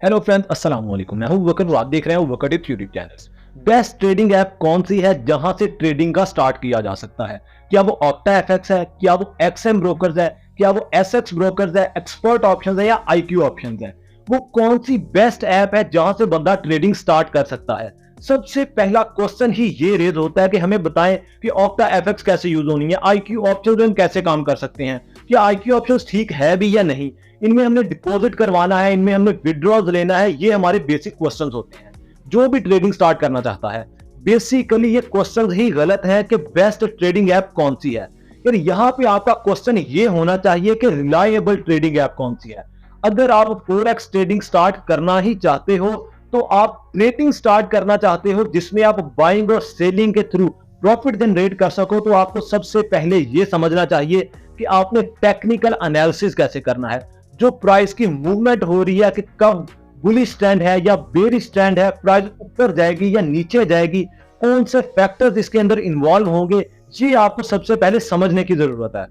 Hello friends, अस्सलाम वालेकुम। मैं हूं वकर और आप देख रहे हैं Walker tips YouTube channel. Best trading app कौन सी है जहां से ट्रेडिंग का स्टार्ट किया जा सकता है? क्या वो ऑक्टा एफएक्स है, क्या वो एक्सएम ब्रोकर्स है, क्या वो एसएक्स ब्रोकर्स है, एक्सपर्ट ऑप्शंस है या आईक्यू ऑप्शंस है? वो कौन सी बेस्ट ऐप है जहां से बंदा ट्रेडिंग स्टार्ट कर सकता है? सबसे पहला क्वेश्चन ही ये रेज होता है कि हमें बताएं कि ऑक्टा एफएक्स कैसे यूज होनी है, आईक्यू ऑप्शंस कैसे काम कर सकते हैं, क्या आईक्यू ऑप्शंस ठीक है भी या नहीं, इनमें हमने डिपॉजिट करवाना है, इनमें हमने विड्रॉज लेना है। ये हमारे बेसिक क्वेश्चंस होते हैं जो भी ट्रेडिंग स्टार्ट करना चाहता है। बेसिकली ये क्वेश्चंस ही गलत है कि बेस्ट ट्रेडिंग ऐप कौन सी है। यार यहाँ पे आपका क्वेश्चन ये होना चाहिए कि रिलायबल ट्रेडिंग ऐप कौन सी है। अगर आप फोरेक्स ट्रेडिंग स्टार्ट करना ही चाहते हो तो आप ट्रेडिंग स्टार्ट करना चाहते हो जिसमें आप बाइंग और सेलिंग के थ्रू प्रॉफिट जनरेट कर सको, तो आपको सबसे पहले ये समझना चाहिए कि आपने टेक्निकल एनालिसिस कैसे करना है। जो प्राइस की मूवमेंट हो रही है कि कब बुलिश स्टैंड है या बेरिश स्टैंड है, प्राइस ऊपर जाएगी या नीचे जाएगी, कौन से फैक्टर्स इसके अंदर इन्वॉल्व होंगे, ये आपको सबसे पहले समझने की जरूरत है।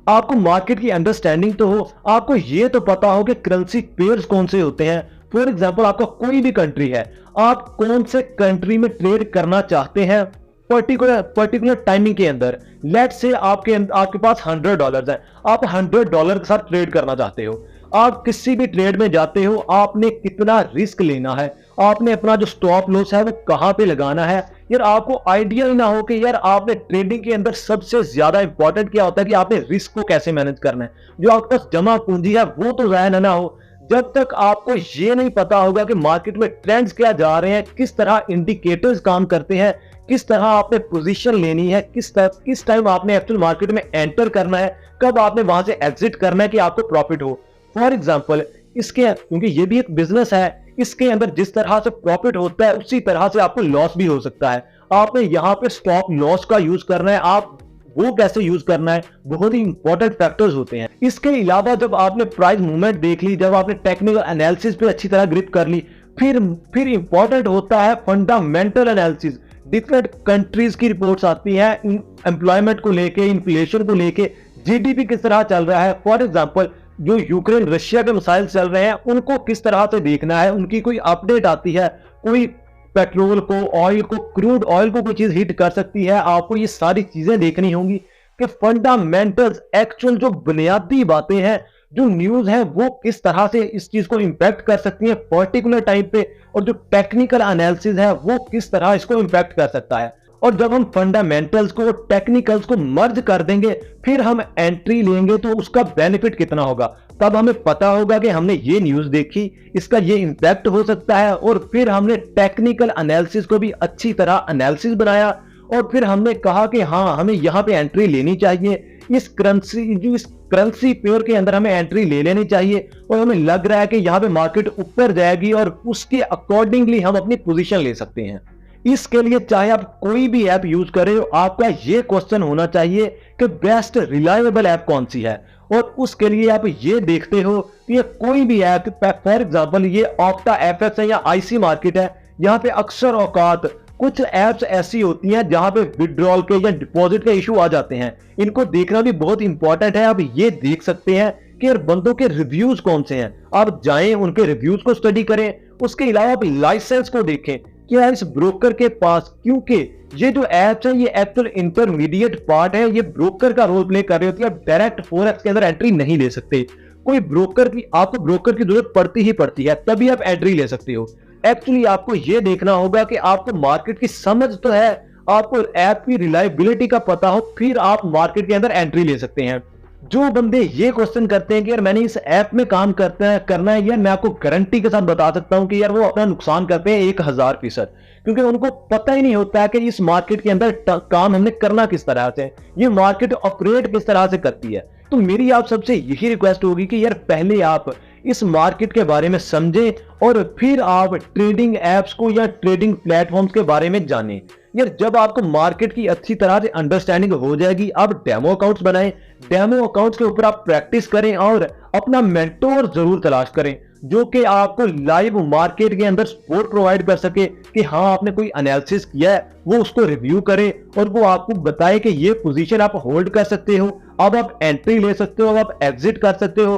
आपको मार्केट की अंडरस्टैंडिंग तो हो, आपको ये तो पता हो कि करेंसी पेयर्स कौन से होते हैं। फॉर एग्जांपल आपका कोई भी कंट्री है, आप कौन से कंट्री में ट्रेड करना चाहते हैं पर्टिकुलर टाइमिंग के अंदर। लेट से आपके पास $100 है, आप $100 के साथ ट्रेड करना चाहते हो। आप किसी भी ट्रेड में जाते हो, आपने कितना रिस्क लेना है, आपने अपना जो स्टॉप लॉस है वो कहां पे लगाना है। यार आपको आइडिया ही ना हो कि यार आपने ट्रेडिंग के अंदर सबसे ज्यादा इंपॉर्टेंट क्या होता है कि आपने रिस्क को कैसे मैनेज करना है। जो आपके पास जमा पूंजी है वो तो जाया ना हो। जब तक आपको ये नहीं पता होगा कि मार्केट में ट्रेंड्स क्या जा रहे हैं, किस तरह इंडिकेटर्स काम करते हैं, किस तरह आपने पोजीशन लेनी है, किस टाइम आपने एक्चुअल मार्केट में एंटर करना है, कब आपने वहां से एग्जिट करना है कि आपको प्रॉफिट हो। फॉर एग्जांपल क्योंकि ये भी एक बिजनेस है, इसके अंदर जिस तरह से प्रॉफिट होता है उसी तरह से आपको लॉस भी हो सकता है। आपने यहाँ पे स्टॉप लॉस का यूज करना है, आप वो कैसे यूज करना है, बहुत ही इंपॉर्टेंट फैक्टर्स होते हैं। इसके अलावा जब आपने प्राइस मूवमेंट देख ली, जब आपने टेक्निकल एनालिसिस पे अच्छी तरह ग्रिप कर ली, फिर इंपॉर्टेंट होता है फंडामेंटल एनालिसिस। डिफरेंट कंट्रीज की रिपोर्ट्स आती हैं एम्प्लॉयमेंट को लेके, इन्फ्लेशन को लेके, जीडीपी किस तरह चल रहा है। फॉर एग्जांपल जो यूक्रेन रशिया के मसाइल चल रहे हैं उनको किस तरह से देखना है, उनकी कोई अपडेट आती है, कोई पेट्रोल को, ऑयल को, क्रूड ऑयल को कोई चीज हिट कर सकती है, आपको ये सारी चीजें देखनी होंगी कि फंडामेंटल्स, एक्चुअल जो बुनियादी बातें हैं, जो न्यूज है वो किस तरह से इस चीज को इंपैक्ट कर सकती है पर्टिकुलर टाइम पे, और जो टेक्निकल एनालिसिस है वो किस तरह इसको इंपैक्ट कर सकता है। और जब हम फंडामेंटल्स को टेक्निकल्स को मर्ज कर देंगे, फिर हम एंट्री लेंगे तो उसका बेनिफिट कितना होगा, तब हमें पता होगा कि हमने ये न्यूज देखी, इसका ये इंपैक्ट हो सकता है। और फिर हमने टेक्निकल एनालिसिस को भी अच्छी तरह एनालिसिस बनाया और फिर हमने कहा कि हाँ, हमें यहाँ पे एंट्री लेनी चाहिए, इस करेंसी पेयर के अंदर हमें एंट्री ले लेनी चाहिए, और हमें लग रहा है कि यहाँ पे मार्केट ऊपर जाएगी और उसके अकॉर्डिंगली हम अपनी पोजीशन ले सकते हैं। इसके लिए चाहे आप कोई भी ऐप यूज करें, आपका ये क्वेश्चन होना चाहिए कि बेस्ट रिलायबल ऐप कौन सी है। और उसके लिए आप ये देखते हो कि ये कोई भी ऐप, फॉर एग्जांपल ये ऑक्टा एफएक्स है या आईसी मार्केट है, यहाँ पे अक्सर औकात कुछ ऐप्स ऐसी होती हैं जहां पे विड्रॉल के या डिपॉजिट के इशू आ जाते हैं। इनको देखना भी बहुत इंपॉर्टेंट है। आप ये देख सकते हैं कि यार बंदों के रिव्यूज कौन से हैं, आप जाएं उनके रिव्यूज को स्टडी करें। उसके अलावा आप लाइसेंस को देखें कि यार इस ब्रोकर के पास, क्योंकि ये जो एप्स है ये एक्चुअल इंटरमीडिएट पार्ट है, ये ब्रोकर का रोल प्ले कर रही होती है। आप डायरेक्ट फोरेक्स के अंदर एंट्री नहीं ले सकते, कोई आपको ब्रोकर की जरूरत पड़ती है, तभी आप एंट्री ले सकते हो। एक्चुअली आपको ये देखना होगा कि आपको मार्केट की समझ तो है, आपको ऐप की रिलायबिलिटी का पता हो, फिर आप मार्केट के अंदर एंट्री ले सकते हैं। जो बंदे ये क्वेश्चन करते हैं कि यार मैंने इस ऐप में काम करना है, यार मैं आपको गारंटी के साथ बता सकता हूं कि यार वो अपना नुकसान करते हैं 1000%, क्योंकि उनको पता ही नहीं होता है कि इस मार्केट के अंदर काम हमने करना किस तरह से, ये मार्केट ऑपरेट किस तरह से करती है। तो मेरी आप सबसे यही रिक्वेस्ट होगी कि यार पहले आप इस मार्केट के बारे में समझें और फिर आप ट्रेडिंग एप्स को या ट्रेडिंग प्लेटफॉर्म्स के बारे में जानें। यार जब आपको मार्केट की अच्छी तरह से अंडरस्टैंडिंग हो जाएगी, आप डेमो अकाउंट्स बनाएं, डेमो अकाउंट्स के ऊपर आप प्रैक्टिस करें और अपना मेंटोर जरूर तलाश करें जो कि आपको लाइव मार्केट के अंदर सपोर्ट प्रोवाइड कर सके कि हाँ आपने कोई एनालिसिस किया है, वो उसको रिव्यू करे और वो आपको बताए कि ये पोजीशन आप होल्ड कर सकते हो, अब आप एंट्री ले सकते हो, अब आप एग्जिट कर सकते हो।